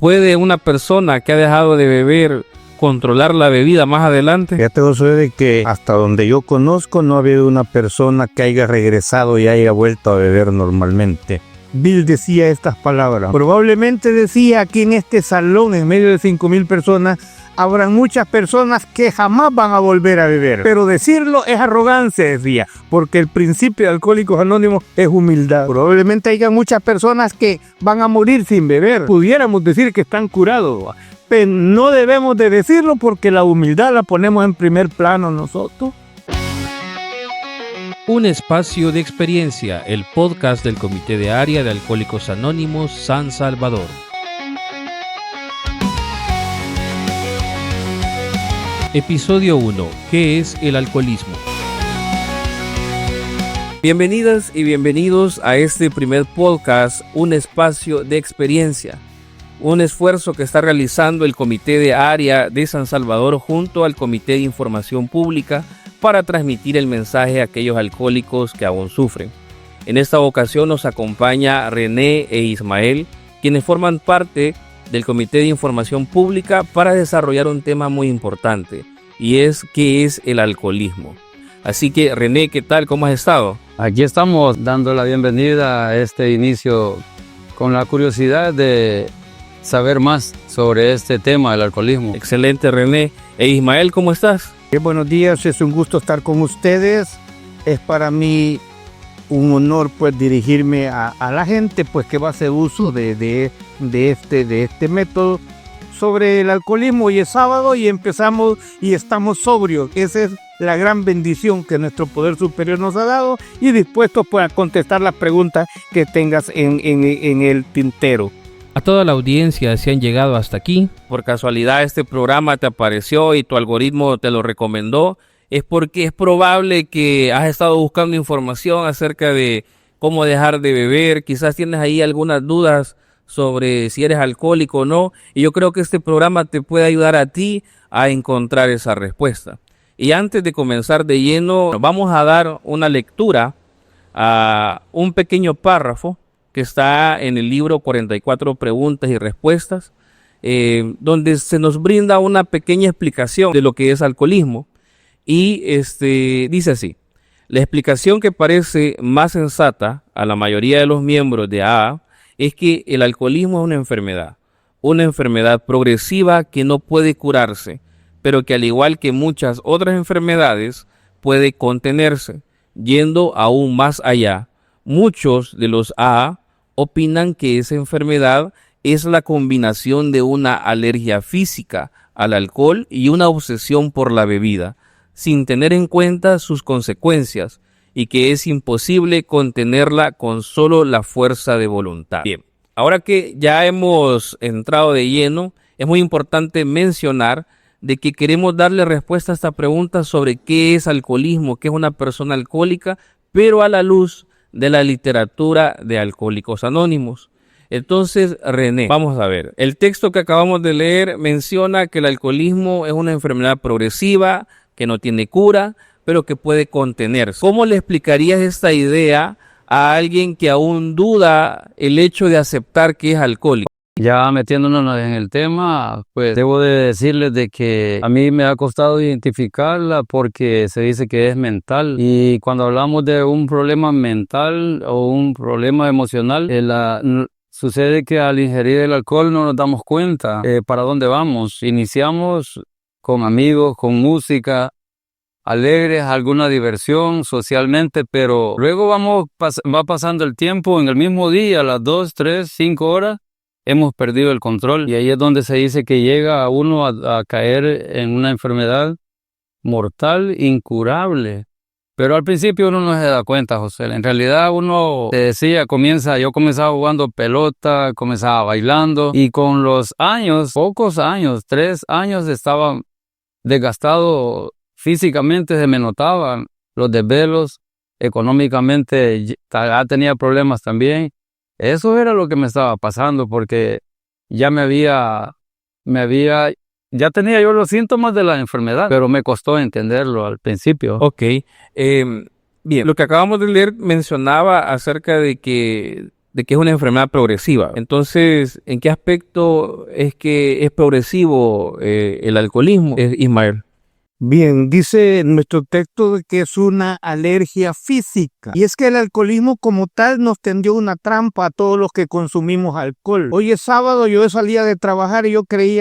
¿Puede una persona que ha dejado de beber controlar la bebida más adelante? Fíjate, Josué, de que hasta donde yo conozco no ha habido una persona que haya regresado y haya vuelto a beber normalmente. Bill decía estas palabras. Probablemente decía aquí en este salón, en medio de 5,000 personas, habrán muchas personas que jamás van a volver a beber. Pero decirlo es arrogancia, decía, porque el principio de Alcohólicos Anónimos es humildad. Probablemente haya muchas personas que van a morir sin beber. Pudiéramos decir que están curados, pero no debemos de decirlo porque la humildad la ponemos en primer plano nosotros. Un espacio de experiencia, el podcast del Comité de Área de Alcohólicos Anónimos San Salvador. Episodio 1. ¿Qué es el alcoholismo? Bienvenidas y bienvenidos a este primer podcast, un espacio de experiencia. Un esfuerzo que está realizando el Comité de Área de San Salvador junto al Comité de Información Pública para transmitir el mensaje a aquellos alcohólicos que aún sufren. En esta ocasión nos acompaña René e Ismael, quienes forman parte del Comité de Información Pública para desarrollar un tema muy importante, y es ¿qué es el alcoholismo? Así que René, ¿qué tal? ¿Cómo has estado? Aquí estamos dando la bienvenida a este inicio con la curiosidad de saber más sobre este tema del alcoholismo. Excelente, René. E Ismael, ¿cómo estás? Buenos días, es un gusto estar con ustedes. Es para mí un honor pues dirigirme a la gente pues que va a hacer uso de este método sobre el alcoholismo. Y es sábado y empezamos y estamos sobrios. Esa es la gran bendición que nuestro Poder Superior nos ha dado y dispuestos pues a contestar las preguntas que tengas en el tintero. A toda la audiencia, si han llegado hasta aquí, por casualidad este programa te apareció y tu algoritmo te lo recomendó, es porque es probable que has estado buscando información acerca de cómo dejar de beber, quizás tienes ahí algunas dudas sobre si eres alcohólico o no, y yo creo que este programa te puede ayudar a ti a encontrar esa respuesta. Y antes de comenzar de lleno, vamos a dar una lectura a un pequeño párrafo que está en el libro 44 preguntas y respuestas, donde se nos brinda una pequeña explicación de lo que es alcoholismo. Y dice así: la explicación que parece más sensata a la mayoría de los miembros de AA es que el alcoholismo es una enfermedad progresiva que no puede curarse, pero que al igual que muchas otras enfermedades puede contenerse, yendo aún más allá. Muchos de los AA opinan que esa enfermedad es la combinación de una alergia física al alcohol y una obsesión por la bebida, sin tener en cuenta sus consecuencias, y que es imposible contenerla con solo la fuerza de voluntad. Bien, ahora que ya hemos entrado de lleno, es muy importante mencionar de que queremos darle respuesta a esta pregunta sobre qué es alcoholismo, qué es una persona alcohólica, pero a la luz de la literatura de Alcohólicos Anónimos. Entonces, René, vamos a ver. El texto que acabamos de leer menciona que el alcoholismo es una enfermedad progresiva, que no tiene cura, pero que puede contenerse. ¿Cómo le explicarías esta idea a alguien que aún duda el hecho de aceptar que es alcohólico? Ya metiéndonos en el tema, pues debo de decirles de que a mí me ha costado identificarla porque se dice que es mental, y cuando hablamos de un problema mental o un problema emocional, sucede que al ingerir el alcohol no nos damos cuenta para dónde vamos. Iniciamos con amigos, con música, alegres, alguna diversión socialmente, pero luego va pasando el tiempo, en el mismo día, a las 2, 3, 5 horas, hemos perdido el control, y ahí es donde se dice que llega a uno a caer en una enfermedad mortal, incurable. Pero al principio uno no se da cuenta, José. En realidad uno, te decía, yo comenzaba jugando pelota, comenzaba bailando, y con los años, pocos años, 3 años, estaba desgastado físicamente, se me notaban los desvelos, económicamente ya tenía problemas también. Eso era lo que me estaba pasando, porque ya ya tenía yo los síntomas de la enfermedad, pero me costó entenderlo al principio. Ok, bien, lo que acabamos de leer mencionaba acerca de de que es una enfermedad progresiva. Entonces, ¿en qué aspecto es que es progresivo el alcoholismo, Ismael? Bien, dice nuestro texto de que es una alergia física. Y es que el alcoholismo como tal nos tendió una trampa a todos los que consumimos alcohol. Hoy es sábado, yo salía de trabajar y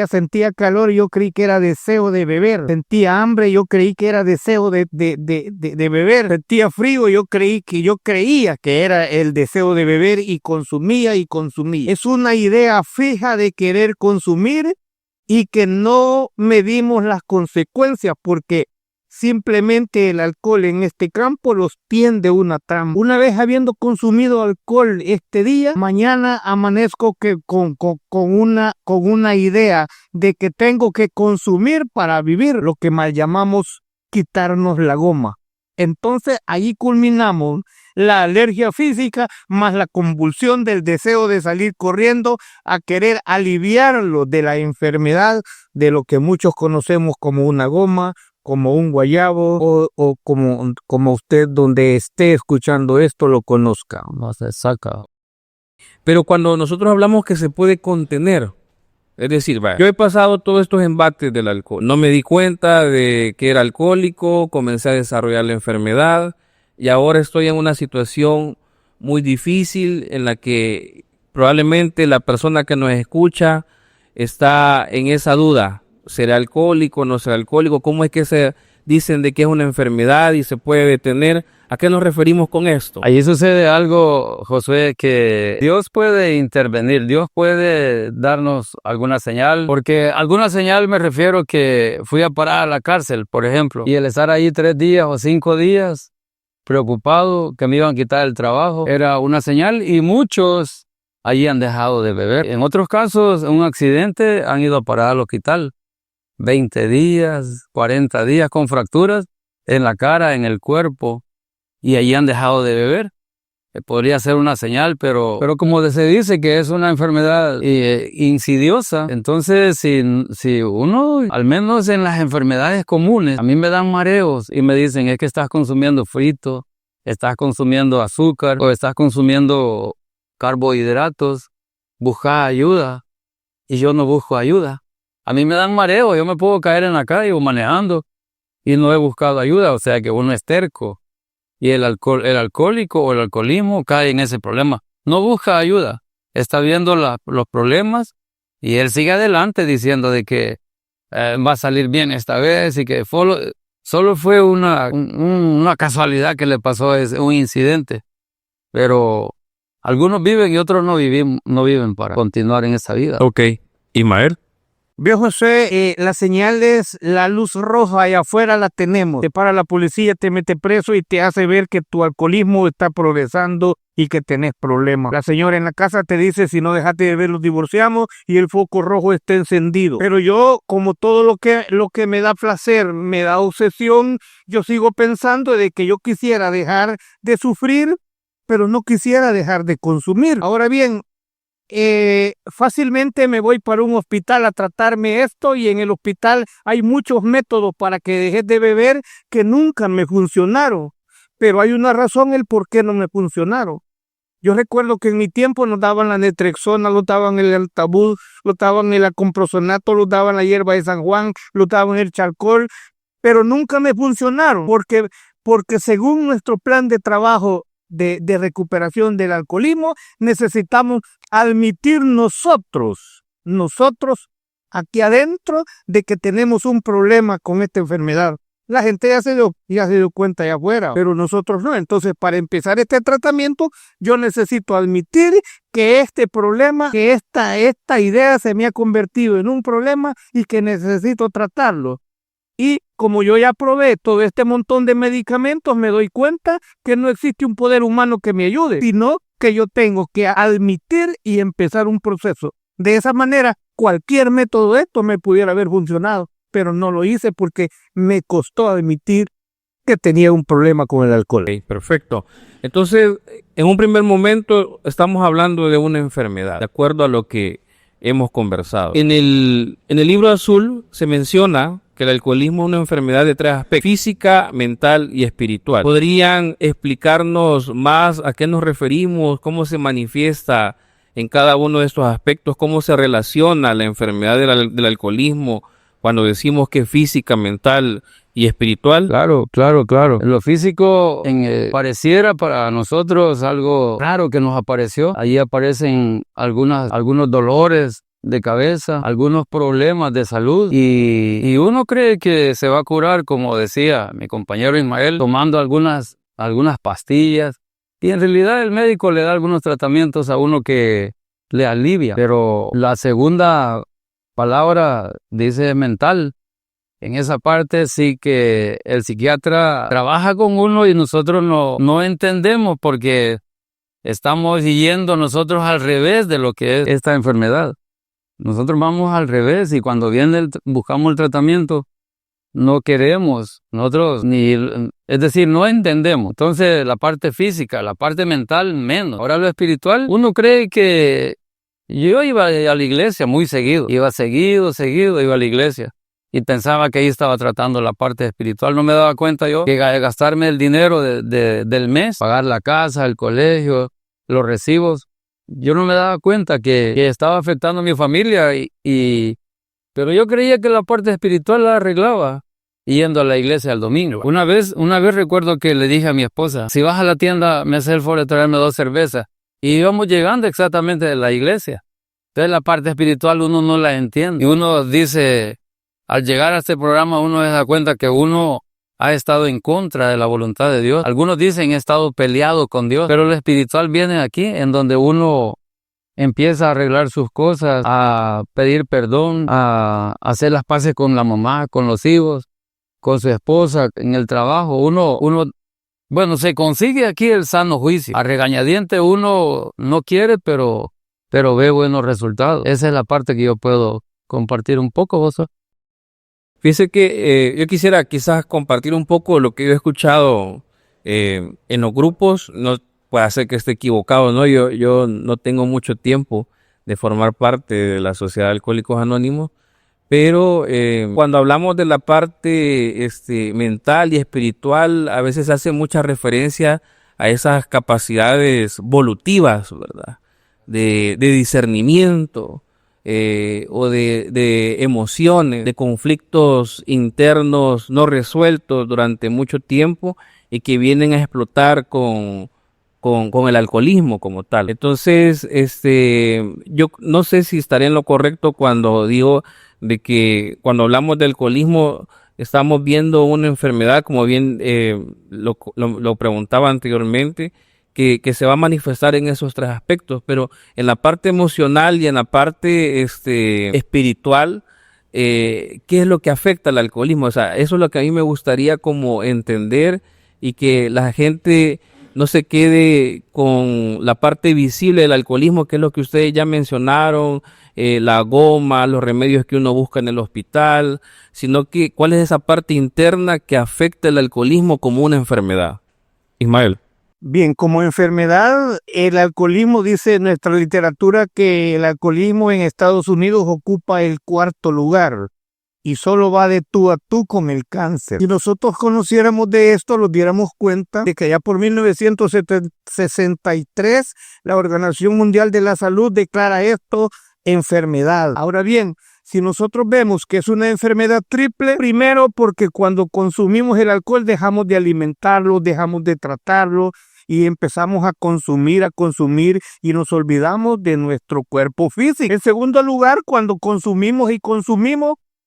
sentía calor y yo creí que era deseo de beber. Sentía hambre y yo creí que era deseo de beber. Sentía frío y yo creía que era el deseo de beber y consumía y consumía. Es una idea fija de querer consumir y que no medimos las consecuencias porque simplemente el alcohol en este campo los tiende una trampa. Una vez habiendo consumido alcohol este día, mañana amanezco con una idea de que tengo que consumir para vivir, lo que mal llamamos quitarnos la goma. Entonces ahí culminamos la alergia física más la convulsión del deseo de salir corriendo a querer aliviarlo de la enfermedad de lo que muchos conocemos como una goma, como un guayabo o como usted donde esté escuchando esto lo conozca. No se saca. Pero cuando nosotros hablamos que se puede contener, es decir, vaya, yo he pasado todos estos embates del alcohol. No me di cuenta de que era alcohólico, comencé a desarrollar la enfermedad y ahora estoy en una situación muy difícil en la que probablemente la persona que nos escucha está en esa duda. ¿Será alcohólico, no será alcohólico? ¿Cómo es que se dicen de que es una enfermedad y se puede detener? ¿A qué nos referimos con esto? Ahí sucede algo, Josué, que Dios puede intervenir, Dios puede darnos alguna señal, porque alguna señal me refiero que fui a parar a la cárcel, por ejemplo, y el estar ahí 3 días o 5 días preocupado que me iban a quitar el trabajo, era una señal y muchos allí han dejado de beber. En otros casos, en un accidente han ido a parar al hospital, 20 días, 40 días con fracturas en la cara, en el cuerpo. Y allí han dejado de beber. Podría ser una señal, pero como se dice que es una enfermedad insidiosa, entonces si uno, al menos en las enfermedades comunes, a mí me dan mareos y me dicen es que estás consumiendo frito, estás consumiendo azúcar o estás consumiendo carbohidratos, busca ayuda y yo no busco ayuda. A mí me dan mareos, yo me puedo caer en la calle o manejando y no he buscado ayuda, o sea que uno es terco. Y el alcohólico o el alcoholismo cae en ese problema. No busca ayuda. Está viendo los problemas y él sigue adelante diciendo de que va a salir bien esta vez y que solo fue una casualidad que le pasó, es un incidente. Pero algunos viven y otros no viven para continuar en esa vida. Ok. Ismael. Viejo José, la señal es la luz roja allá afuera la tenemos. Te para la policía, te mete preso y te hace ver que tu alcoholismo está progresando y que tenés problemas. La señora en la casa te dice si no dejaste de beber nos divorciamos y el foco rojo está encendido. Pero yo, como todo lo que me da placer, me da obsesión, yo sigo pensando de que yo quisiera dejar de sufrir, pero no quisiera dejar de consumir. Ahora bien, fácilmente me voy para un hospital a tratarme esto y en el hospital hay muchos métodos para que dejes de beber que nunca me funcionaron, pero hay una razón el por qué no me funcionaron. Yo recuerdo que en mi tiempo nos daban la Netrexona, nos daban el Altabud, nos daban el Acomprosonato, nos daban la hierba de San Juan, nos daban el Chalcol, pero nunca me funcionaron porque según nuestro plan de trabajo de recuperación del alcoholismo, necesitamos admitir nosotros aquí adentro de que tenemos un problema con esta enfermedad. La gente ya se dio cuenta allá afuera, pero nosotros no. Entonces, para empezar este tratamiento, yo necesito admitir que este problema, que esta idea se me ha convertido en un problema y que necesito tratarlo. Y como yo ya probé todo este montón de medicamentos, me doy cuenta que no existe un poder humano que me ayude, sino que yo tengo que admitir y empezar un proceso. De esa manera, cualquier método de esto me pudiera haber funcionado, pero no lo hice porque me costó admitir que tenía un problema con el alcohol. Okay, perfecto. Entonces, en un primer momento estamos hablando de una enfermedad, de acuerdo a lo que hemos conversado. En el libro azul se menciona que el alcoholismo es una enfermedad de tres aspectos: física, mental y espiritual. ¿Podrían explicarnos más a qué nos referimos, cómo se manifiesta en cada uno de estos aspectos, cómo se relaciona la enfermedad del alcoholismo cuando decimos que es física, mental y espiritual? Claro. Lo físico pareciera para nosotros algo raro que nos apareció. Ahí aparecen algunos dolores de cabeza, algunos problemas de salud y uno cree que se va a curar, como decía mi compañero Ismael, tomando algunas pastillas, y en realidad el médico le da algunos tratamientos a uno que le alivia, pero la segunda palabra dice mental. En esa parte sí que el psiquiatra trabaja con uno y nosotros no entendemos porque estamos yendo nosotros al revés de lo que es esta enfermedad. Nosotros vamos al revés y cuando buscamos el tratamiento no queremos, nosotros es decir, no entendemos. Entonces la parte física, la parte mental menos. Ahora lo espiritual, uno cree que yo iba a la iglesia muy seguido, iba a la iglesia. Y pensaba que ahí estaba tratando la parte espiritual. No me daba cuenta yo que gastarme el dinero del mes, pagar la casa, el colegio, los recibos. Yo no me daba cuenta que estaba afectando a mi familia, pero yo creía que la parte espiritual la arreglaba yendo a la iglesia el domingo. Una vez recuerdo que le dije a mi esposa, si vas a la tienda, me haces el favor de traerme 2 cervezas. Y íbamos llegando exactamente de la iglesia. Entonces la parte espiritual uno no la entiende. Y uno dice... Al llegar a este programa uno se da cuenta que uno ha estado en contra de la voluntad de Dios. Algunos dicen he estado peleado con Dios, pero lo espiritual viene aquí, en donde uno empieza a arreglar sus cosas, a pedir perdón, a hacer las paces con la mamá, con los hijos, con su esposa, en el trabajo. Bueno, se consigue aquí el sano juicio. A regañadiente uno no quiere, pero ve buenos resultados. Esa es la parte que yo puedo compartir un poco, vos. Fíjese que yo quisiera quizás compartir un poco lo que yo he escuchado en los grupos. No puede ser que esté equivocado, ¿no? Yo no tengo mucho tiempo de formar parte de la Sociedad de Alcohólicos Anónimos, pero cuando hablamos de la parte mental y espiritual, a veces se hace mucha referencia a esas capacidades volutivas, ¿verdad? De discernimiento. O de emociones, de conflictos internos no resueltos durante mucho tiempo y que vienen a explotar con el alcoholismo como tal. Entonces, yo no sé si estaré en lo correcto cuando digo de que cuando hablamos de alcoholismo estamos viendo una enfermedad, como bien lo preguntaba anteriormente, que se va a manifestar en esos 3 aspectos, pero en la parte emocional y en la parte espiritual, ¿qué es lo que afecta al alcoholismo? O sea, eso es lo que a mí me gustaría como entender y que la gente no se quede con la parte visible del alcoholismo, que es lo que ustedes ya mencionaron, la goma, los remedios que uno busca en el hospital, sino que cuál es esa parte interna que afecta el alcoholismo como una enfermedad. Ismael. Bien, como enfermedad, el alcoholismo, dice nuestra literatura que el alcoholismo en Estados Unidos ocupa el 4º lugar y solo va de tú a tú con el cáncer. Si nosotros conociéramos de esto, nos diéramos cuenta de que ya por 1963 la Organización Mundial de la Salud declara esto enfermedad. Ahora bien, si nosotros vemos que es una enfermedad triple, primero porque cuando consumimos el alcohol dejamos de alimentarlo, dejamos de tratarlo y empezamos a consumir y nos olvidamos de nuestro cuerpo físico. En segundo lugar, cuando consumimos,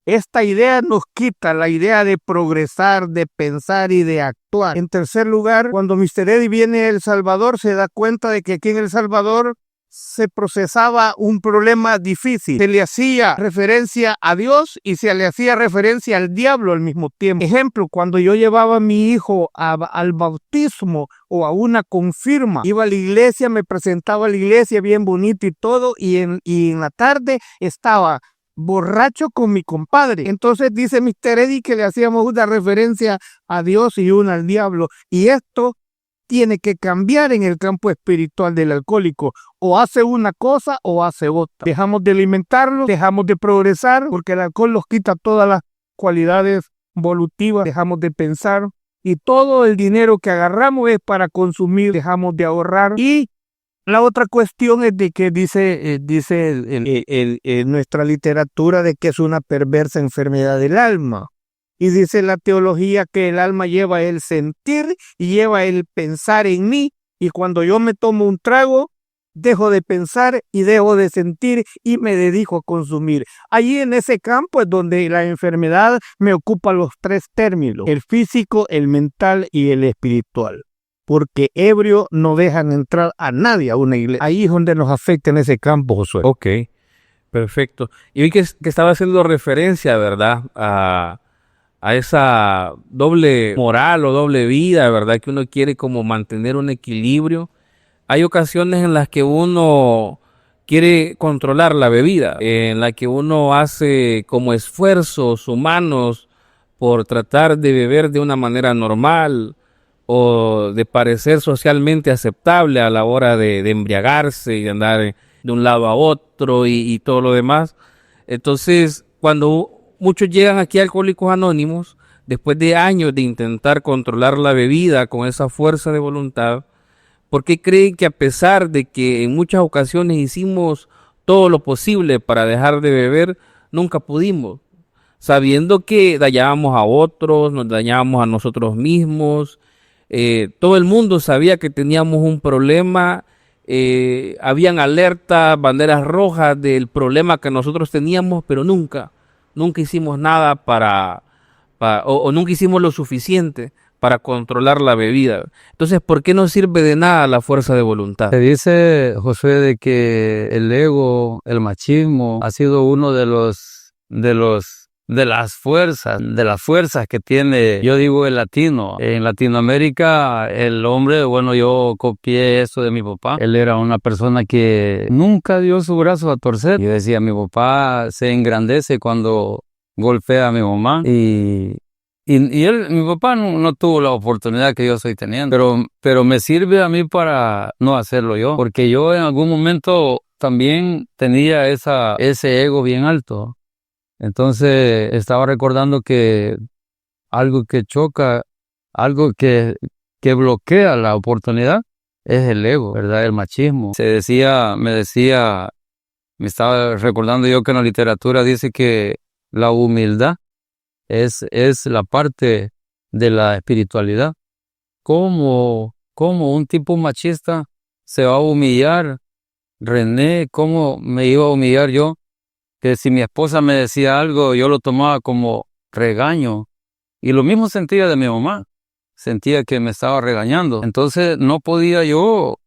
esta idea nos quita la idea de progresar, de pensar y de actuar. En tercer lugar, cuando Mr. Eddie viene a El Salvador, se da cuenta de que aquí en El Salvador se procesaba un problema difícil. Se le hacía referencia a Dios y se le hacía referencia al diablo al mismo tiempo. Ejemplo, cuando yo llevaba a mi hijo al bautismo o a una confirma, iba a la iglesia, me presentaba a la iglesia bien bonito y todo, y en la tarde estaba borracho con mi compadre. Entonces dice Mr. Eddie que le hacíamos una referencia a Dios y una al diablo. Y esto tiene que cambiar en el campo espiritual del alcohólico. O hace una cosa o hace otra. Dejamos de alimentarlo, dejamos de progresar, porque el alcohol nos quita todas las cualidades evolutivas, dejamos de pensar y todo el dinero que agarramos es para consumir, dejamos de ahorrar. Y la otra cuestión es de que dice nuestra literatura de que es una perversa enfermedad del alma. Y dice la teología que el alma lleva el sentir y lleva el pensar en mí. Y cuando yo me tomo un trago, dejo de pensar y dejo de sentir y me dedico a consumir. Allí en ese campo es donde la enfermedad me ocupa los tres términos: el físico, el mental y el espiritual. Porque ebrio no dejan entrar a nadie a una iglesia. Ahí es donde nos afecta en ese campo, Josué. Ok, perfecto. Y vi que estaba haciendo referencia, ¿verdad?, a esa doble moral o doble vida, ¿verdad?, que uno quiere como mantener un equilibrio. Hay ocasiones en las que uno quiere controlar la bebida, en la que uno hace como esfuerzos humanos por tratar de beber de una manera normal o de parecer socialmente aceptable a la hora de embriagarse y de andar de un lado a otro y todo lo demás. Entonces, cuando muchos llegan aquí a Alcohólicos Anónimos, después de años de intentar controlar la bebida con esa fuerza de voluntad, ¿por qué creen que a pesar de que en muchas ocasiones hicimos todo lo posible para dejar de beber, nunca pudimos? Sabiendo que dañábamos a otros, nos dañábamos a nosotros mismos, todo el mundo sabía que teníamos un problema, habían alertas, banderas rojas del problema que nosotros teníamos, pero nunca hicimos nada o nunca hicimos lo suficiente para controlar la bebida. Entonces, ¿por qué no sirve de nada la fuerza de voluntad? Se dice, Josué, de que el ego, el machismo, ha sido uno de las fuerzas que tiene, yo digo, el latino. En Latinoamérica, el hombre, bueno, yo copié eso de mi papá. Él era una persona que nunca dio su brazo a torcer. Yo decía, mi papá se engrandece cuando golpea a mi mamá y mi papá no tuvo la oportunidad que yo estoy teniendo, pero me sirve a mí para no hacerlo yo, porque yo en algún momento también tenía ese ego bien alto. Entonces estaba recordando que algo que choca, algo que bloquea la oportunidad es el ego, ¿verdad? El machismo. Me estaba recordando yo que en la literatura dice que la humildad es la parte de la espiritualidad. ¿Cómo un tipo machista se va a humillar? René, ¿cómo me iba a humillar yo? Que si mi esposa me decía algo, yo lo tomaba como regaño. Y lo mismo sentía de mi mamá. Sentía que me estaba regañando. Entonces no podía yo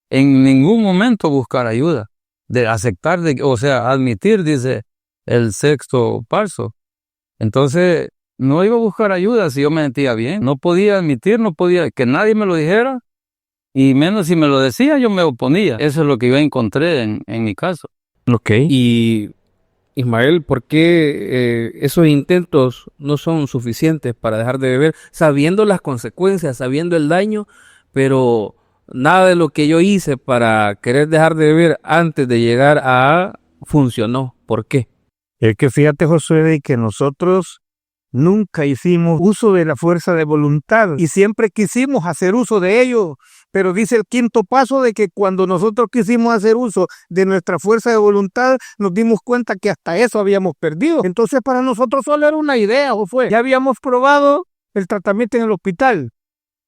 en ningún momento buscar ayuda. De aceptar, admitir, dice el sexto paso. Entonces no iba a buscar ayuda si yo me sentía bien. No podía admitir, no podía que nadie me lo dijera. Y menos si me lo decía, yo me oponía. Eso es lo que yo encontré en mi caso. Ok. Y Ismael, ¿por qué esos intentos no son suficientes para dejar de beber, sabiendo las consecuencias, sabiendo el daño, pero nada de lo que yo hice para querer dejar de beber antes de llegar a funcionó? ¿Por qué? Es que fíjate, Josué, de que nosotros nunca hicimos uso de la fuerza de voluntad y siempre quisimos hacer uso de ello. Pero dice el quinto paso de que cuando nosotros quisimos hacer uso de nuestra fuerza de voluntad, nos dimos cuenta que hasta eso habíamos perdido. Entonces para nosotros solo era una idea, Josué. Ya habíamos probado el tratamiento en el hospital.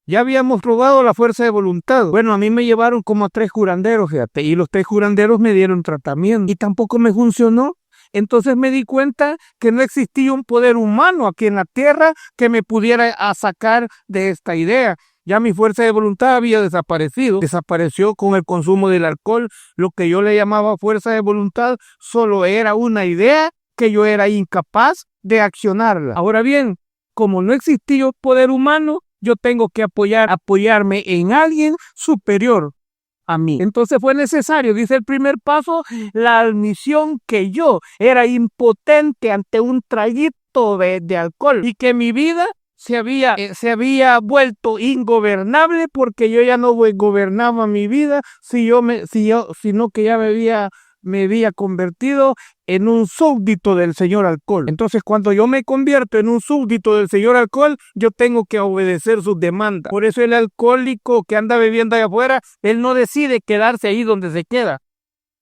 Ya habíamos probado la fuerza de voluntad. Bueno, a mí me llevaron como a 3 curanderos, fíjate, y los 3 curanderos me dieron tratamiento y tampoco me funcionó. Entonces me di cuenta que no existía un poder humano aquí en la tierra que me pudiera sacar de esta idea. Ya mi fuerza de voluntad había desaparecido. Desapareció con el consumo del alcohol. Lo que yo le llamaba fuerza de voluntad solo era una idea que yo era incapaz de accionarla. Ahora bien, como no existía poder humano, yo tengo que apoyarme en alguien superior a mí. Entonces fue necesario, dice el primer paso, la admisión que yo era impotente ante un traguito de alcohol y que mi vida se había vuelto ingobernable porque yo ya no gobernaba mi vida, sino que ya me había me había convertido en un súbdito del señor alcohol. Entonces, cuando yo me convierto en un súbdito del señor alcohol, yo tengo que obedecer sus demandas. Por eso el alcohólico que anda bebiendo allá afuera, él no decide quedarse ahí donde se queda,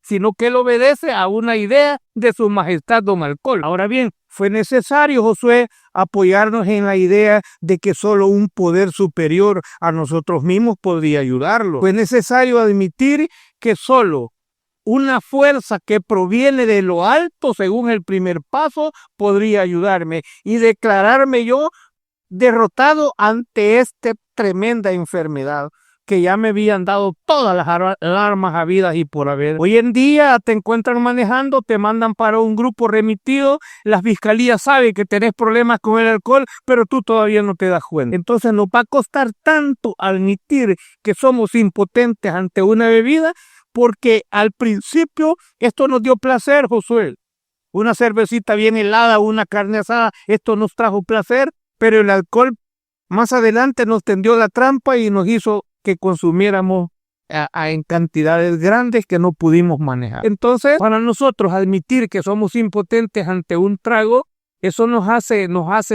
sino que él obedece a una idea de su majestad don alcohol. Ahora bien, fue necesario, Josué, apoyarnos en la idea de que solo un poder superior a nosotros mismos podría ayudarlo. Fue necesario admitir que solo una fuerza que proviene de lo alto, según el primer paso, podría ayudarme y declararme yo derrotado ante esta tremenda enfermedad que ya me habían dado todas las alarmas habidas y por haber. Hoy en día te encuentran manejando, te mandan para un grupo remitido, la fiscalía sabe que tenés problemas con el alcohol, pero tú todavía no te das cuenta. Entonces nos va a costar tanto admitir que somos impotentes ante una bebida, porque al principio esto nos dio placer, Josué. Una cervecita bien helada, una carne asada, esto nos trajo placer, pero el alcohol más adelante nos tendió la trampa y nos hizo que consumiéramos en cantidades grandes que no pudimos manejar. Entonces, para nosotros admitir que somos impotentes ante un trago, eso nos hace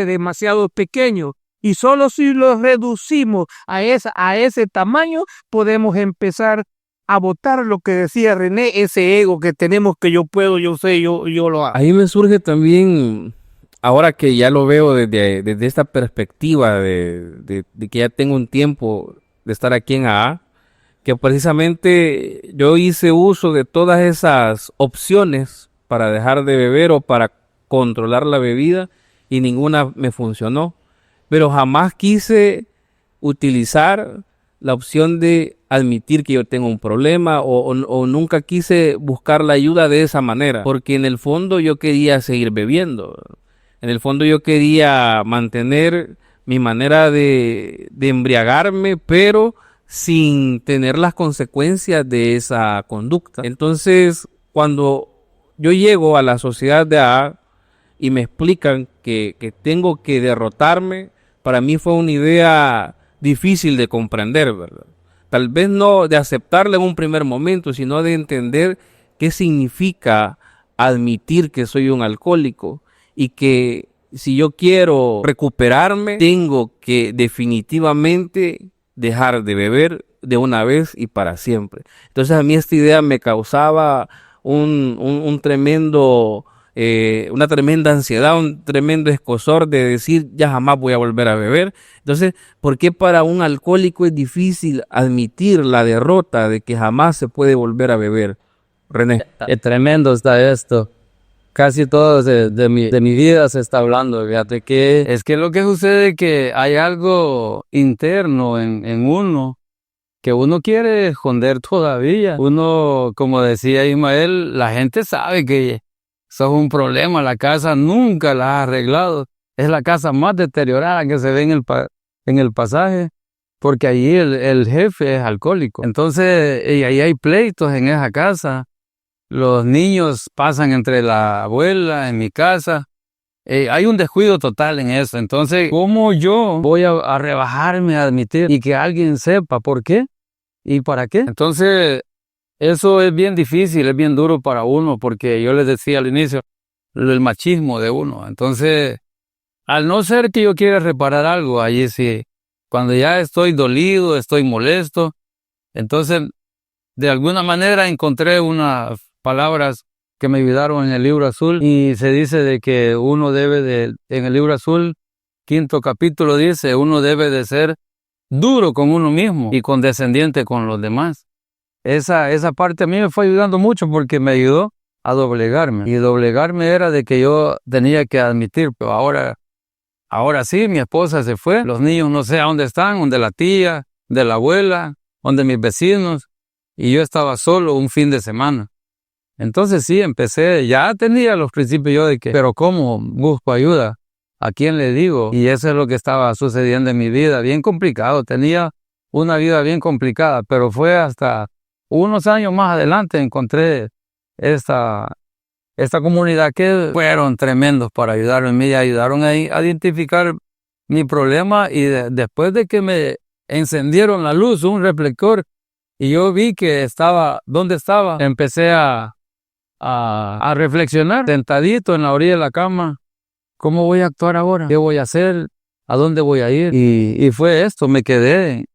demasiado pequeños. Y solo si lo reducimos a ese tamaño, podemos empezar a botar lo que decía René, ese ego que tenemos, que yo puedo, yo sé, yo lo hago. Ahí me surge también, ahora que ya lo veo desde esta perspectiva de que ya tengo un tiempo de estar aquí en AA, que precisamente yo hice uso de todas esas opciones para dejar de beber o para controlar la bebida y ninguna me funcionó, pero jamás quise utilizar la opción de admitir que yo tengo un problema o nunca quise buscar la ayuda de esa manera, porque en el fondo yo quería seguir bebiendo, en el fondo yo quería mantener mi manera de embriagarme, pero sin tener las consecuencias de esa conducta. Entonces, cuando yo llego a la sociedad de AA y me explican que tengo que derrotarme, para mí fue una idea difícil de comprender, ¿verdad? Tal vez no de aceptarla en un primer momento, sino de entender qué significa admitir que soy un alcohólico y que si yo quiero recuperarme, tengo que definitivamente dejar de beber de una vez y para siempre. Entonces a mí esta idea me causaba un tremendo, una tremenda ansiedad, un tremendo escozor de decir ya jamás voy a volver a beber. Entonces, ¿por qué para un alcohólico es difícil admitir la derrota de que jamás se puede volver a beber? René. Tremendo está esto. Casi todo de mi vida se está hablando, fíjate que es que lo que sucede es que hay algo interno en uno que uno quiere esconder todavía. Uno, como decía Ismael, la gente sabe que sos un problema, la casa nunca la has arreglado, es la casa más deteriorada que se ve en el pasaje, porque allí el jefe es alcohólico. Entonces, y ahí hay pleitos en esa casa. Los niños pasan entre la abuela, en mi casa. Hay un descuido total en eso. Entonces, ¿cómo yo voy a rebajarme a admitir y que alguien sepa por qué y para qué? Entonces, eso es bien difícil, es bien duro para uno, porque yo les decía al inicio, el machismo de uno. Entonces, al no ser que yo quiera reparar algo, allí sí, cuando ya estoy dolido, estoy molesto, entonces, de alguna manera encontré unas palabras que me ayudaron en el libro azul y se dice de que uno debe en el libro azul, 5º capítulo dice, uno debe de ser duro con uno mismo y condescendiente con los demás. Esa parte a mí me fue ayudando mucho porque me ayudó a doblegarme. Y doblegarme era de que yo tenía que admitir, pero ahora sí, mi esposa se fue, los niños no sé a dónde están, donde la tía, de la abuela, donde mis vecinos, y yo estaba solo un fin de semana. Entonces sí, ya tenía los principios yo de que, pero ¿cómo busco ayuda? ¿A quién le digo? Y eso es lo que estaba sucediendo en mi vida, bien complicado. Tenía una vida bien complicada, pero fue hasta unos años más adelante encontré esta comunidad que fueron tremendos para ayudarme. Me ayudaron a identificar mi problema y después de que me encendieron la luz, un reflector, y yo vi que estaba, ¿dónde estaba? Empecé a a reflexionar, sentadito en la orilla de la cama. ¿Cómo voy a actuar ahora? ¿Qué voy a hacer? ¿A dónde voy a ir? Y fue esto, me quedé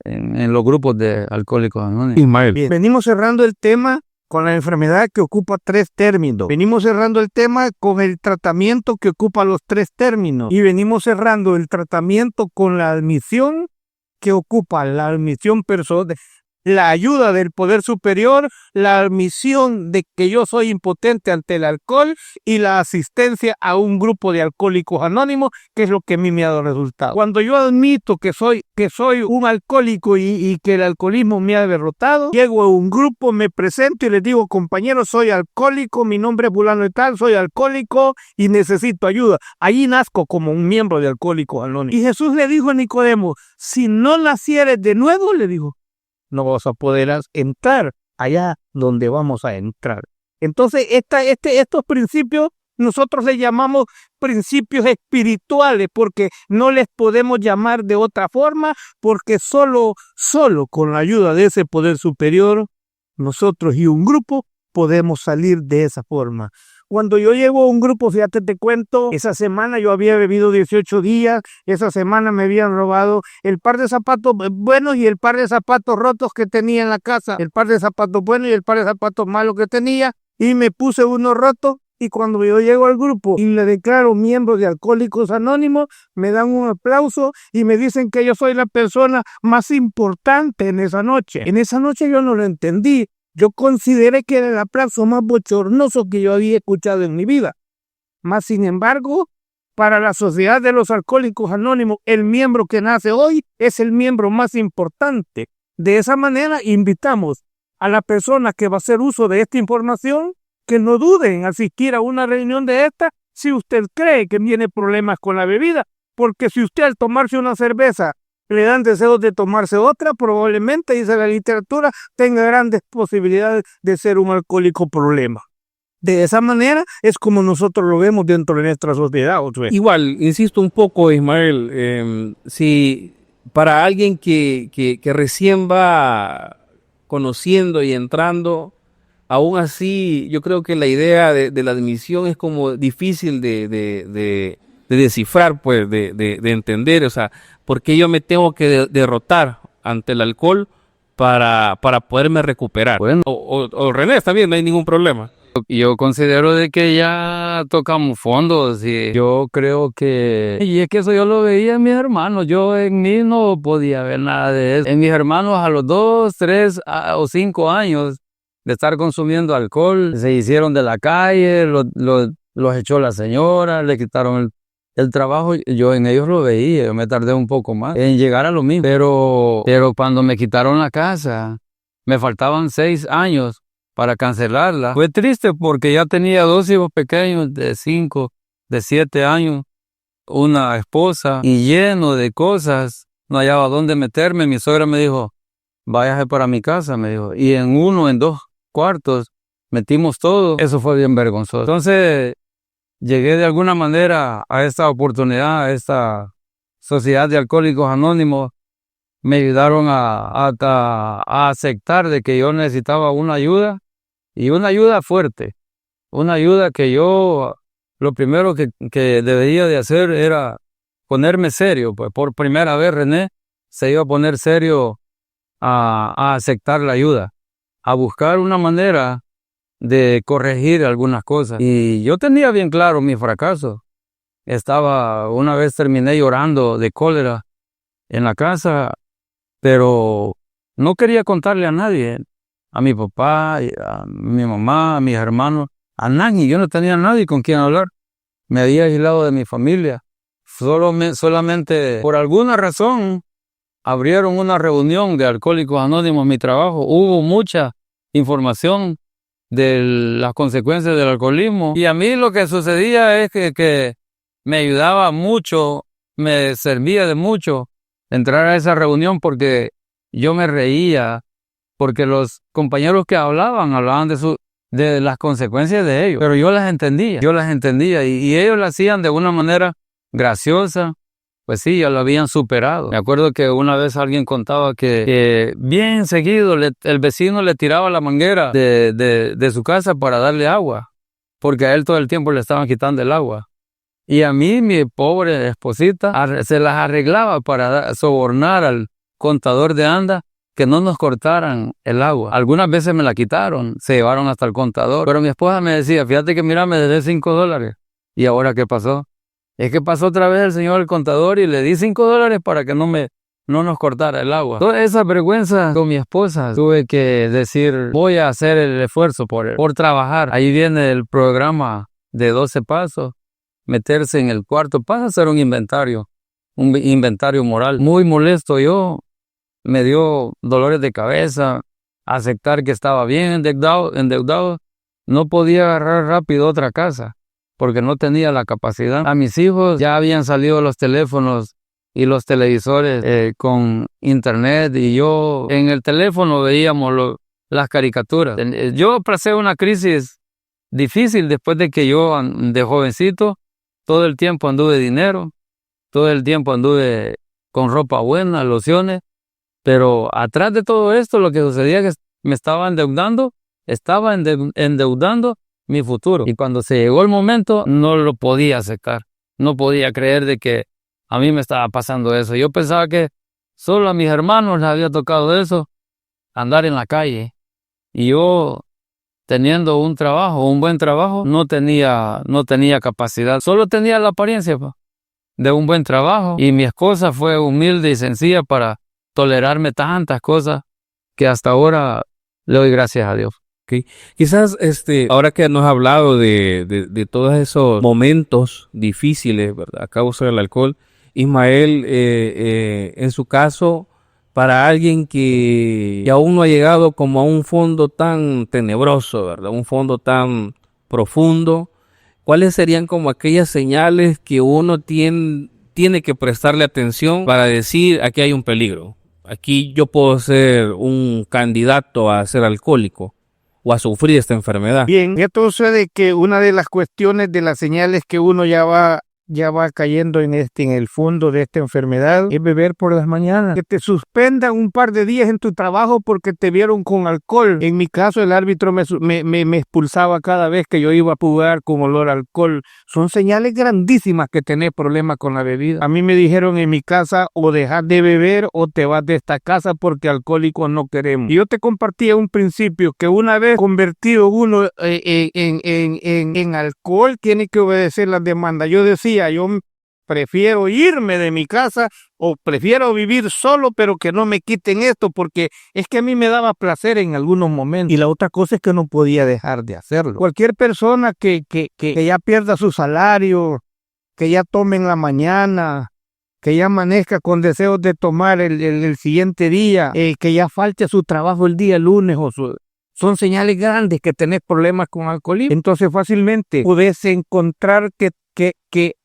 en los grupos de Alcohólicos Anónimos. Ismael. Bien. Venimos cerrando el tema con la enfermedad que ocupa 3 términos. Venimos cerrando el tema con el tratamiento que ocupa los 3 términos. Y venimos cerrando el tratamiento con la admisión que ocupa la admisión personal, la ayuda del poder superior, la admisión de que yo soy impotente ante el alcohol y la asistencia a un grupo de alcohólicos anónimos, que es lo que a mí me ha dado resultado. Cuando yo admito que soy un alcohólico y que el alcoholismo me ha derrotado, llego a un grupo, me presento y les digo: compañeros, soy alcohólico, mi nombre es fulano y tal, soy alcohólico y necesito ayuda. Allí nazco como un miembro de Alcohólicos Anónimos. Y Jesús le dijo a Nicodemo: si no nacieres de nuevo, le dijo, no vas a poder entrar allá donde vamos a entrar. Entonces, estos principios nosotros les llamamos principios espirituales, porque no les podemos llamar de otra forma, porque solo con la ayuda de ese poder superior, nosotros y un grupo podemos salir de esa forma. Cuando yo llego a un grupo, fíjate, te cuento, esa semana yo había bebido 18 días, esa semana me habían robado el par de zapatos buenos y el par de zapatos rotos que tenía en la casa, el par de zapatos buenos y el par de zapatos malos que tenía, y me puse uno roto. Y cuando yo llego al grupo y le declaro miembro de Alcohólicos Anónimos, me dan un aplauso y me dicen que yo soy la persona más importante en esa noche. En esa noche yo no lo entendí. Yo consideré que era el aplauso más bochornoso que yo había escuchado en mi vida. Mas, sin embargo, para la Sociedad de los Alcohólicos Anónimos, el miembro que nace hoy es el miembro más importante. De esa manera, invitamos a la persona que va a hacer uso de esta información que no duden en asistir a una reunión de esta si usted cree que tiene problemas con la bebida. Porque si usted al tomarse una cerveza le dan deseos de tomarse otra, probablemente, dice la literatura, tenga grandes posibilidades de ser un alcohólico problema. De esa manera es como nosotros lo vemos dentro de nuestra sociedad. Igual, insisto un poco, Ismael, si para alguien que recién va conociendo y entrando, aún así yo creo que la idea de la admisión es como difícil de descifrar, pues, de entender, o sea, ¿por qué yo me tengo que derrotar ante el alcohol para poderme recuperar? Bueno. O René, está bien, no hay ningún problema. Yo considero de que ya tocamos fondos y yo creo que... Y es que eso yo lo veía en mis hermanos, yo en mí no podía ver nada de eso. En mis hermanos a los 2, 3 o 5 años de estar consumiendo alcohol, se hicieron de la calle, los echó la señora, le quitaron el trabajo. Yo en ellos lo veía, yo me tardé un poco más en llegar a lo mismo. Pero cuando me quitaron la casa, me faltaban 6 años para cancelarla. Fue triste porque ya tenía 2 hijos pequeños de 5, de 7 años, una esposa y lleno de cosas. No hallaba dónde meterme. Mi suegra me dijo: váyase para mi casa, me dijo. Y en 2 cuartos metimos todo. Eso fue bien vergonzoso. Entonces llegué de alguna manera a esta oportunidad, a esta Sociedad de Alcohólicos Anónimos. Me ayudaron a aceptar de que yo necesitaba una ayuda, y una ayuda fuerte, una ayuda que yo, lo primero que debería de hacer era ponerme serio. Pues por primera vez René se iba a poner serio a aceptar la ayuda, a buscar una manera de corregir algunas cosas. Y yo tenía bien claro mi fracaso. Una vez terminé llorando de cólera en la casa, pero no quería contarle a nadie, a mi papá, a mi mamá, a mis hermanos, a nadie. Yo no tenía a nadie con quien hablar. Me había aislado de mi familia. Solamente por alguna razón abrieron una reunión de Alcohólicos Anónimos en mi trabajo. Hubo mucha información de las consecuencias del alcoholismo. Y a mí lo que sucedía es que me ayudaba mucho, me servía de mucho entrar a esa reunión, porque yo me reía, porque los compañeros que hablaban de las consecuencias de ellos, pero yo las entendía y ellos lo hacían de una manera graciosa, pues sí, ya lo habían superado. Me acuerdo que una vez alguien contaba que bien seguido el vecino le tiraba la manguera de su casa para darle agua, porque a él todo el tiempo le estaban quitando el agua. Y a mí, mi pobre esposita, se las arreglaba para sobornar al contador de anda que no nos cortaran el agua. Algunas veces me la quitaron, se llevaron hasta el contador, pero mi esposa me decía, fíjate que mira, me dejé $5. ¿Y ahora qué pasó? Es que pasó otra vez el señor el contador y le di $5 para que no nos cortara el agua. Toda esa vergüenza con mi esposa, tuve que decir, voy a hacer el esfuerzo por trabajar. Ahí viene el programa de 12 pasos, meterse en el cuarto para hacer un inventario moral. Muy molesto yo, me dio dolores de cabeza, aceptar que estaba bien endeudado. No podía agarrar rápido otra casa porque no tenía la capacidad. A mis hijos ya habían salido los teléfonos y los televisores con internet, y yo en el teléfono veíamos las caricaturas. Yo pasé una crisis difícil después de que yo de jovencito todo el tiempo anduve dinero, todo el tiempo anduve con ropa buena, lociones, pero atrás de todo esto lo que sucedía es que me estaba endeudando mi futuro. Y cuando se llegó el momento, no lo podía aceptar. No podía creer de que a mí me estaba pasando eso. Yo pensaba que solo a mis hermanos les había tocado eso, andar en la calle. Y yo, teniendo un buen trabajo, no tenía capacidad. Solo tenía la apariencia de un buen trabajo. Y mi esposa fue humilde y sencilla para tolerarme tantas cosas que hasta ahora le doy gracias a Dios. Okay. Quizás ahora que nos ha hablado de todos esos momentos difíciles, ¿verdad?, a causa del alcohol, Ismael, en su caso, para alguien que aún no ha llegado como a un fondo tan tenebroso, ¿verdad?, un fondo tan profundo, ¿cuáles serían como aquellas señales que uno tiene que prestarle atención para decir, aquí hay un peligro, aquí yo puedo ser un candidato a ser alcohólico o a sufrir esta enfermedad? Bien, esto sucede que una de las cuestiones de las señales que uno ya va cayendo en el fondo de esta enfermedad es beber por las mañanas. Que te suspendan un par de días en tu trabajo porque te vieron con alcohol. En mi caso, el árbitro me expulsaba cada vez que yo iba a jugar con olor a alcohol. Son señales grandísimas que tenés problemas con la bebida. A mí me dijeron en mi casa, o dejas de beber o te vas de esta casa porque alcohólicos no queremos. Y yo te compartía un principio que una vez convertido uno en alcohol, tiene que obedecer las demandas. Yo decía, yo prefiero irme de mi casa o prefiero vivir solo, pero que no me quiten esto, porque es que a mí me daba placer en algunos momentos. Y la otra cosa es que no podía dejar de hacerlo. Cualquier persona que ya pierda su salario, que ya tome en la mañana, que ya amanezca con deseos de tomar el siguiente día, que ya falte a su trabajo el día lunes son señales grandes que tenés problemas con alcoholismo. Entonces fácilmente podés encontrar que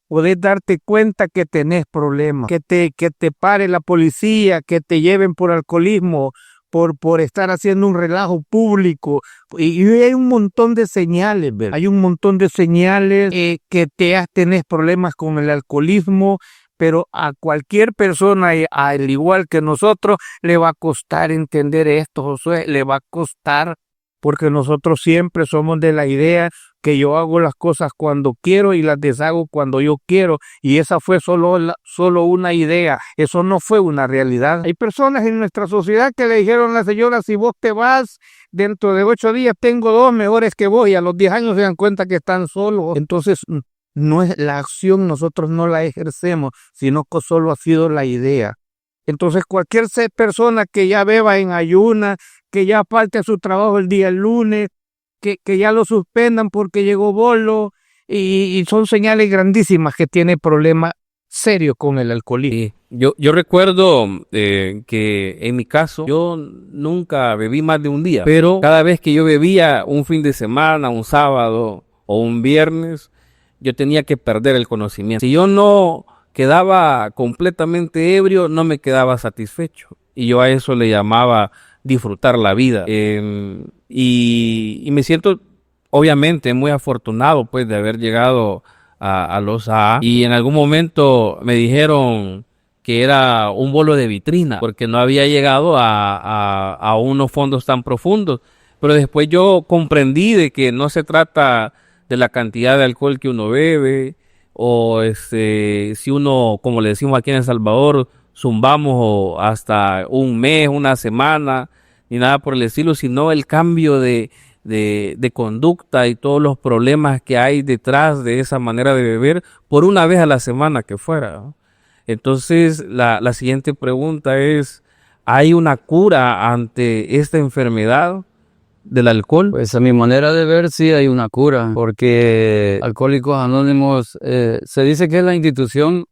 podés darte cuenta que tenés problemas, que te pare la policía, que te lleven por alcoholismo, por estar haciendo un relajo público. Y hay un montón de señales, ¿verdad? Hay un montón de señales que tenés problemas con el alcoholismo, pero a cualquier persona, al igual que nosotros, le va a costar entender esto, Josué, le va a costar, porque nosotros siempre somos de la idea que yo hago las cosas cuando quiero y las deshago cuando yo quiero, y esa fue solo una idea, eso no fue una realidad. Hay personas en nuestra sociedad que le dijeron a la señora, si vos te vas, dentro de 8 días tengo 2 mejores que vos, y a los 10 años se dan cuenta que están solos. Entonces, no es la acción, nosotros no la ejercemos, sino que solo ha sido la idea. Entonces, cualquier persona que ya beba en ayunas, que ya falte a su trabajo el día lunes, que ya lo suspendan porque llegó bolo, y son señales grandísimas que tiene problemas serios con el alcoholismo. Yo recuerdo que en mi caso yo nunca bebí más de un día, pero cada vez que yo bebía un fin de semana, un sábado o un viernes, yo tenía que perder el conocimiento. Si yo no quedaba completamente ebrio, no me quedaba satisfecho, y yo a eso le llamaba disfrutar la vida. Y me siento obviamente muy afortunado pues de haber llegado a los AA, y en algún momento me dijeron que era un bolo de vitrina, porque no había llegado a unos fondos tan profundos. Pero después yo comprendí de que no se trata de la cantidad de alcohol que uno bebe, o si uno, como le decimos aquí en El Salvador, zumbamos hasta un mes, una semana, ni nada por el estilo, sino el cambio de conducta y todos los problemas que hay detrás de esa manera de beber por una vez a la semana que fuera, ¿no? Entonces, la siguiente pregunta es, ¿hay una cura ante esta enfermedad del alcohol? Pues a mi manera de ver sí hay una cura, porque Alcohólicos Anónimos se dice que es la institución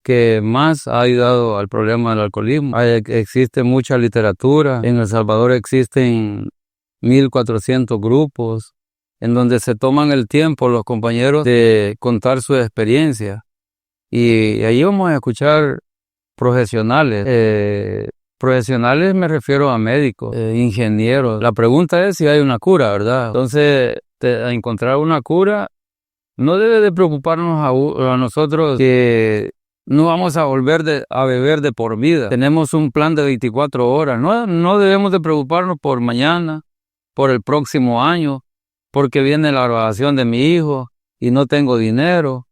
que más ha ayudado al problema del alcoholismo. Existe mucha literatura, en El Salvador existen 1,400 grupos en donde se toman el tiempo los compañeros de contar su experiencia. Y ahí vamos a escuchar profesionales. Profesionales me refiero a médicos, ingenieros. La pregunta es si hay una cura, ¿verdad? Entonces, a encontrar una cura no debe de preocuparnos a nosotros que no vamos a volver a beber de por vida. Tenemos un plan de 24 horas. No debemos de preocuparnos por mañana, por el próximo año, porque viene la graduación de mi hijo y no tengo dinero.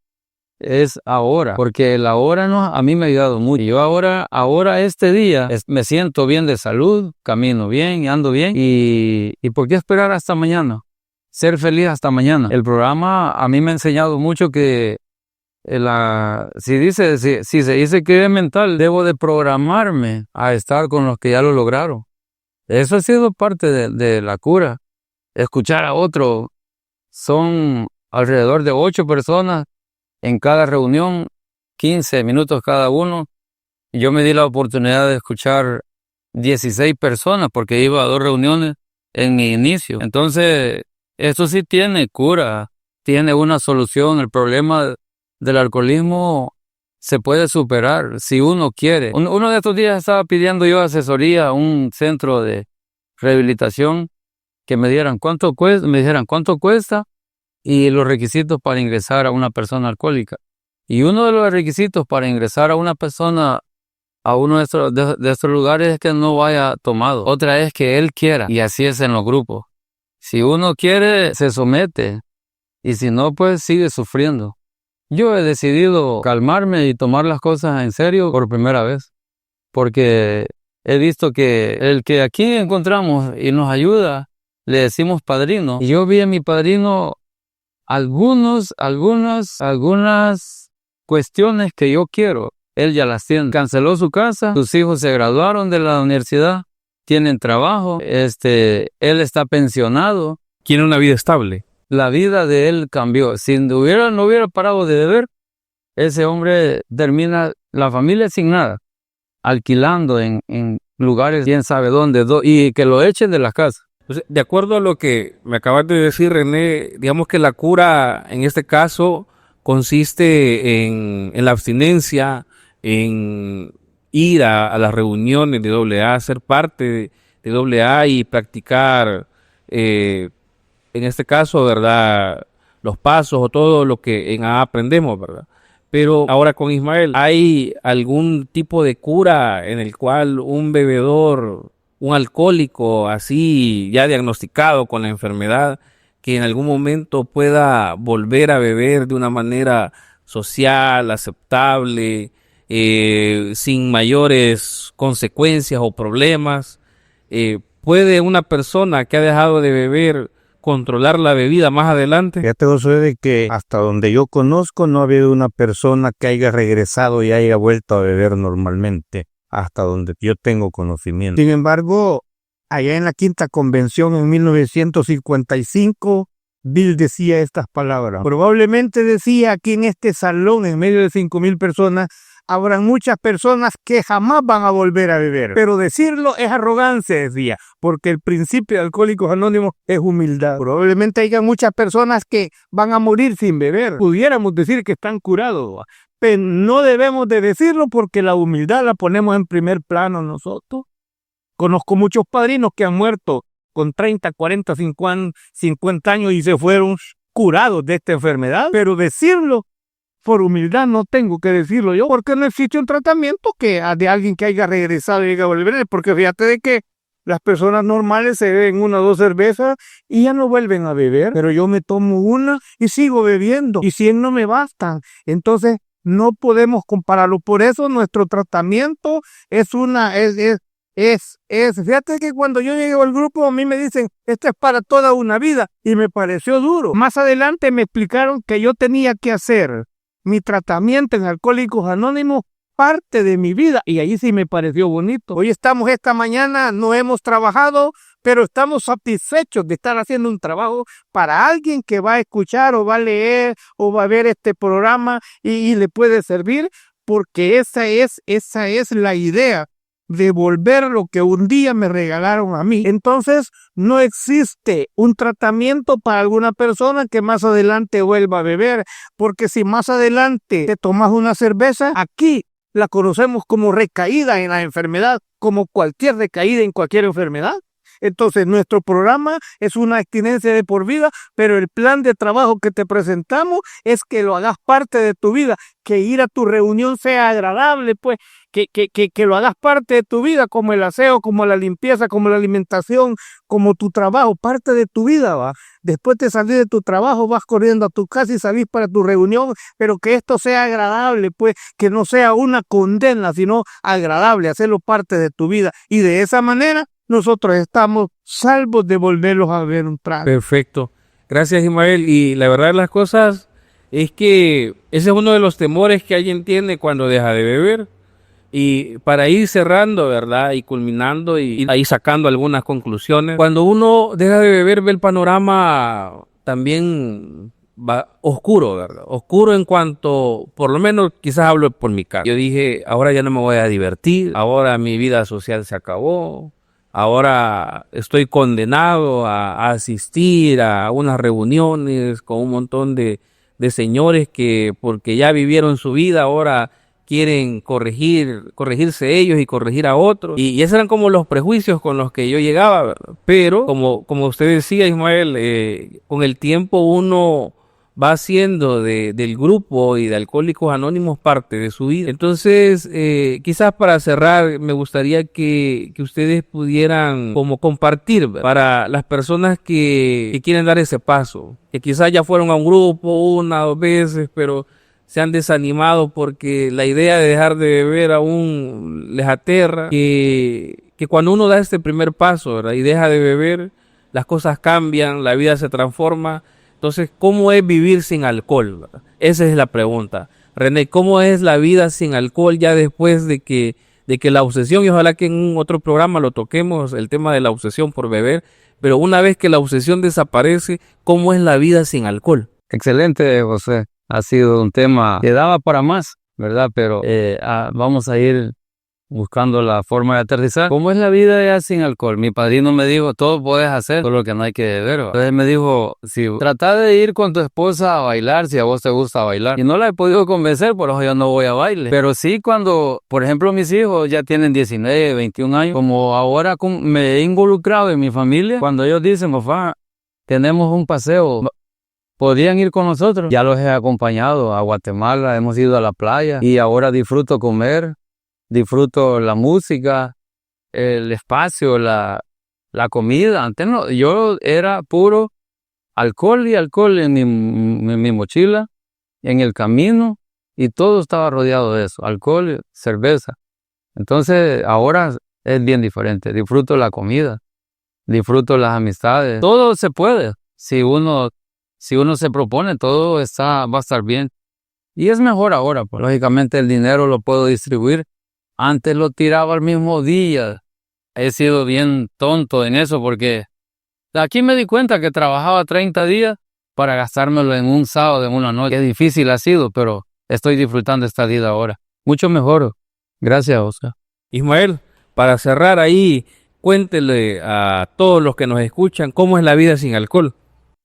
Es ahora, porque el ahora a mí me ha ayudado mucho. Yo ahora este día me siento bien de salud, camino bien y ando bien. ¿Y por qué esperar hasta mañana? Ser feliz hasta mañana. El programa a mí me ha enseñado mucho que si se dice que es mental, debo de programarme a estar con los que ya lo lograron. Eso ha sido parte de la cura. Escuchar a otro. Son alrededor de 8 personas en cada reunión, 15 minutos cada uno. Yo me di la oportunidad de escuchar 16 personas porque iba a 2 reuniones en mi inicio. Entonces, esto sí tiene cura, tiene una solución. El problema del alcoholismo se puede superar si uno quiere. Uno de estos días estaba pidiendo yo asesoría a un centro de rehabilitación que me dijeran cuánto cuesta y los requisitos para ingresar a una persona alcohólica. Y uno de los requisitos para ingresar a una persona a uno de estos lugares es que no vaya tomado. Otra es que él quiera, y así es en los grupos. Si uno quiere, se somete, y si no, pues sigue sufriendo. Yo he decidido calmarme y tomar las cosas en serio por primera vez, porque he visto que el que aquí encontramos y nos ayuda, le decimos padrino. Y yo vi a mi padrino algunas cuestiones que yo quiero. Él ya las tiene. Canceló su casa, sus hijos se graduaron de la universidad, tienen trabajo, él está pensionado. Tiene una vida estable. La vida de él cambió. Si no hubiera parado de beber, ese hombre termina la familia sin nada, alquilando en lugares quién sabe dónde, y que lo echen de la casa. Entonces, de acuerdo a lo que me acabas de decir, René, digamos que la cura en este caso consiste en la abstinencia, en ir a las reuniones de AA, ser parte de AA y practicar, en este caso, ¿verdad?, los pasos o todo lo que en AA aprendemos, ¿verdad? Pero ahora con Ismael, ¿hay algún tipo de cura en el cual un bebedor, un alcohólico así ya diagnosticado con la enfermedad, que en algún momento pueda volver a beber de una manera social, aceptable, sin mayores consecuencias o problemas? ¿Puede una persona que ha dejado de beber controlar la bebida más adelante? Fíjate, Josué, de que hasta donde yo conozco no ha habido una persona que haya regresado y haya vuelto a beber normalmente, hasta donde yo tengo conocimiento. Sin embargo, allá en la Quinta Convención en 1955, Bill decía estas palabras. Probablemente decía aquí en este salón, en medio de 5,000 personas, habrán muchas personas que jamás van a volver a beber. Pero decirlo es arrogancia, decía, porque el principio de Alcohólicos Anónimos es humildad. Probablemente haya muchas personas que van a morir sin beber. Pudiéramos decir que están curados, pero no debemos de decirlo porque la humildad la ponemos en primer plano nosotros. Conozco muchos padrinos que han muerto con 30, 40, 50 años y se fueron curados de esta enfermedad, pero decirlo por humildad no tengo que decirlo yo, porque no existe un tratamiento de alguien que haya regresado y haya volver, porque fíjate de que las personas normales se beben 1 o 2 cervezas y ya no vuelven a beber, pero yo me tomo una y sigo bebiendo, y 100 no me bastan. Entonces no podemos compararlo. Por eso nuestro tratamiento fíjate que cuando yo llego al grupo a mí me dicen, esto es para toda una vida, y me pareció duro. Más adelante me explicaron que yo tenía que hacer mi tratamiento en Alcohólicos Anónimos parte de mi vida, y ahí sí me pareció bonito. Hoy estamos esta mañana, no hemos trabajado, pero estamos satisfechos de estar haciendo un trabajo para alguien que va a escuchar o va a leer o va a ver este programa y le puede servir, porque esa es la idea, devolver lo que un día me regalaron a mí. Entonces no existe un tratamiento para alguna persona que más adelante vuelva a beber, porque si más adelante te tomas una cerveza, aquí la conocemos como recaída en la enfermedad, como cualquier recaída en cualquier enfermedad. Entonces nuestro programa es una abstinencia de por vida, pero el plan de trabajo que te presentamos es que lo hagas parte de tu vida, que ir a tu reunión sea agradable, pues que lo hagas parte de tu vida, como el aseo, como la limpieza, como la alimentación, como tu trabajo, parte de tu vida, va. Después de salir de tu trabajo vas corriendo a tu casa y salís para tu reunión, pero que esto sea agradable, pues que no sea una condena, sino agradable, hacerlo parte de tu vida, y de esa manera nosotros estamos salvos de volverlos a ver un trago. Perfecto. Gracias, Ismael. Y la verdad de las cosas es que ese es uno de los temores que alguien tiene cuando deja de beber. Y para ir cerrando, ¿verdad? Y culminando y ahí sacando algunas conclusiones. Cuando uno deja de beber, ve el panorama también va oscuro, ¿verdad? Oscuro en cuanto, por lo menos quizás hablo por mi caso. Yo dije, ahora ya no me voy a divertir, ahora mi vida social se acabó. Ahora estoy condenado a asistir a unas reuniones con un montón de señores que porque ya vivieron su vida ahora quieren corregirse ellos y corregir a otros. Y esos eran como los prejuicios con los que yo llegaba, ¿verdad? Pero como usted decía, Ismael, con el tiempo uno va haciendo del grupo y de Alcohólicos Anónimos parte de su vida. Entonces, quizás para cerrar, me gustaría que ustedes pudieran como compartir, ¿verdad? Para las personas que quieren dar ese paso, que quizás ya fueron a un grupo 1 o 2 veces, pero se han desanimado porque la idea de dejar de beber aún les aterra, que cuando uno da este primer paso, ¿verdad? Y deja de beber, las cosas cambian, la vida se transforma. Entonces, ¿cómo es vivir sin alcohol, ¿verdad? Esa es la pregunta. René, ¿cómo es la vida sin alcohol ya después de que la obsesión, y ojalá que en un otro programa lo toquemos, el tema de la obsesión por beber, pero una vez que la obsesión desaparece, ¿cómo es la vida sin alcohol? Excelente, José. Ha sido un tema que daba para más, ¿verdad? Pero vamos a ir buscando la forma de aterrizar. ¿Cómo es la vida ya sin alcohol? Mi padrino me dijo, todo puedes hacer, solo que no hay que beber. Entonces me dijo, si trata de ir con tu esposa a bailar, si a vos te gusta bailar. Y no la he podido convencer, por eso yo no voy a baile. Pero sí cuando, por ejemplo, mis hijos ya tienen 19, 21 años, como ahora me he involucrado en mi familia, cuando ellos dicen, papá, tenemos un paseo, podrían ir con nosotros. Ya los he acompañado a Guatemala, hemos ido a la playa y ahora disfruto comer, disfruto la música, el espacio, la comida. Antes no, yo era puro alcohol y alcohol en mi mochila, en el camino, y todo estaba rodeado de eso, alcohol, cerveza. Entonces ahora es bien diferente, disfruto la comida, disfruto las amistades, todo se puede, si uno se propone, todo va a estar bien. Y es mejor ahora, pues lógicamente el dinero lo puedo distribuir. Antes lo tiraba al mismo día. He sido bien tonto en eso porque aquí me di cuenta que trabajaba 30 días para gastármelo en un sábado, en una noche. Qué difícil ha sido, pero estoy disfrutando esta vida ahora. Mucho mejor. Gracias, Oscar. Ismael, para cerrar ahí, cuéntele a todos los que nos escuchan cómo es la vida sin alcohol.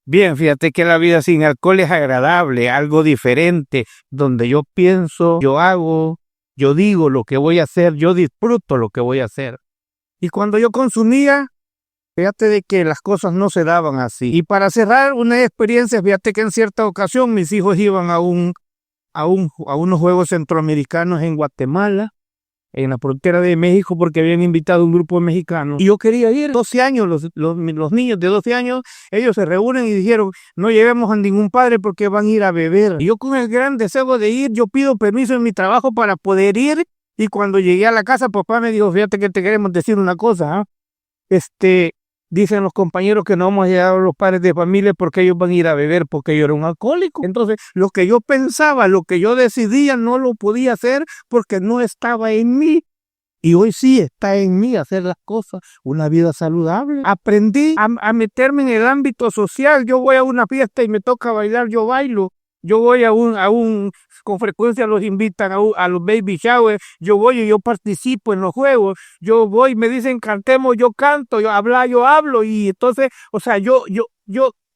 Bien, fíjate que la vida sin alcohol es agradable, algo diferente, donde yo pienso, yo hago, yo digo lo que voy a hacer, yo disfruto lo que voy a hacer. Y cuando yo consumía, Fíjate de que las cosas no se daban así. Y para cerrar una experiencia, fíjate que en cierta ocasión mis hijos iban a unos Juegos Centroamericanos en Guatemala, en la frontera de México, porque habían invitado a un grupo de mexicanos. Y yo quería ir. 12 años, los niños de 12 años, ellos se reúnen y dijeron, no llevemos a ningún padre porque van a ir a beber. Y yo con el gran deseo de ir, yo pido permiso en mi trabajo para poder ir. Y cuando llegué a la casa, papá me dijo, fíjate que te queremos decir una cosa, dicen los compañeros que no vamos a llevar a los padres de familia porque ellos van a ir a beber, porque yo era un alcohólico. Entonces, lo que yo pensaba, lo que yo decidía, no lo podía hacer porque no estaba en mí. Y hoy sí está en mí hacer las cosas, una vida saludable. Aprendí a meterme en el ámbito social. Yo voy a una fiesta y me toca bailar, yo bailo. Yo voy con frecuencia los invitan a los baby showers, yo voy y yo participo en los juegos, yo voy, me dicen cantemos, yo canto, yo hablo, y entonces, o sea, yo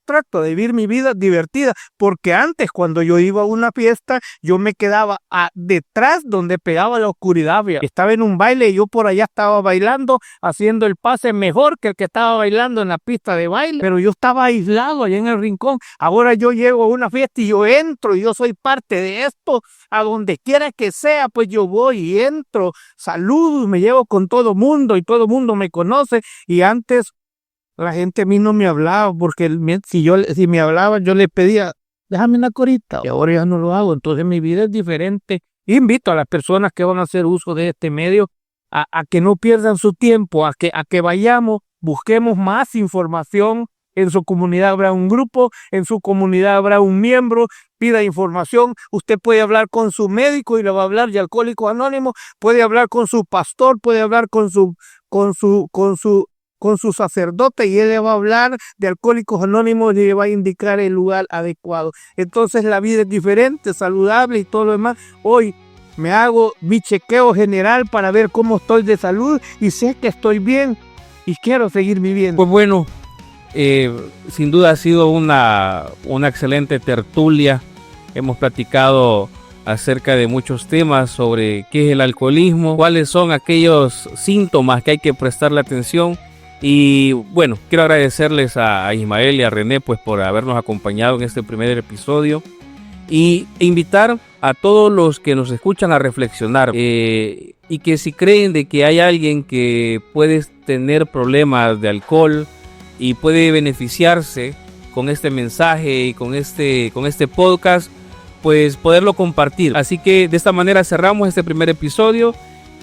trato de vivir mi vida divertida, porque antes cuando yo iba a una fiesta, yo me quedaba detrás donde pegaba la oscuridad. Estaba en un baile y yo por allá estaba bailando, haciendo el pase mejor que el que estaba bailando en la pista de baile, pero yo estaba aislado allá en el rincón. Ahora yo llego a una fiesta y yo entro y yo soy parte de esto, a donde quiera que sea, pues yo voy y entro, saludo, me llevo con todo mundo y todo mundo me conoce. Y antes la gente a mí no me hablaba, porque si me hablaban yo le pedía, déjame una corita, y ahora ya no lo hago. Entonces mi vida es diferente. Invito a las personas que van a hacer uso de este medio a que no pierdan su tiempo, a que vayamos, busquemos más información. En su comunidad habrá un grupo, en su comunidad habrá un miembro, pida información. Usted puede hablar con su médico y le va a hablar de Alcohólicos Anónimos, puede hablar con su pastor, puede hablar con su sacerdote, y él le va a hablar de Alcohólicos Anónimos y le va a indicar el lugar adecuado. Entonces la vida es diferente, saludable y todo lo demás. Hoy me hago mi chequeo general para ver cómo estoy de salud y sé que estoy bien y quiero seguir viviendo. Pues bueno, sin duda ha sido una excelente tertulia. Hemos platicado acerca de muchos temas sobre qué es el alcoholismo, cuáles son aquellos síntomas que hay que prestarle atención. Y bueno, quiero agradecerles a Ismael y a René pues por habernos acompañado en este primer episodio, e invitar a todos los que nos escuchan a reflexionar, y que si creen de que hay alguien que puede tener problemas de alcohol y puede beneficiarse con este mensaje y con este podcast, pues poderlo compartir. Así que de esta manera cerramos este primer episodio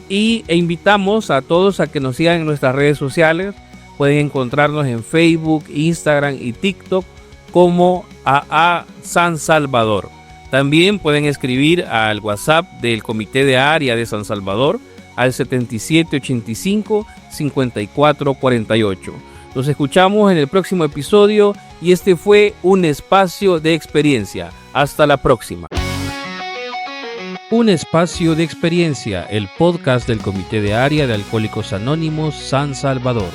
e invitamos a todos a que nos sigan en nuestras redes sociales. Pueden encontrarnos en Facebook, Instagram y TikTok como AA San Salvador. También pueden escribir al WhatsApp del Comité de Área de San Salvador al 7785-5448. Nos escuchamos en el próximo episodio y este fue un espacio de experiencia. Hasta la próxima. Un espacio de experiencia, el podcast del Comité de Área de Alcohólicos Anónimos San Salvador.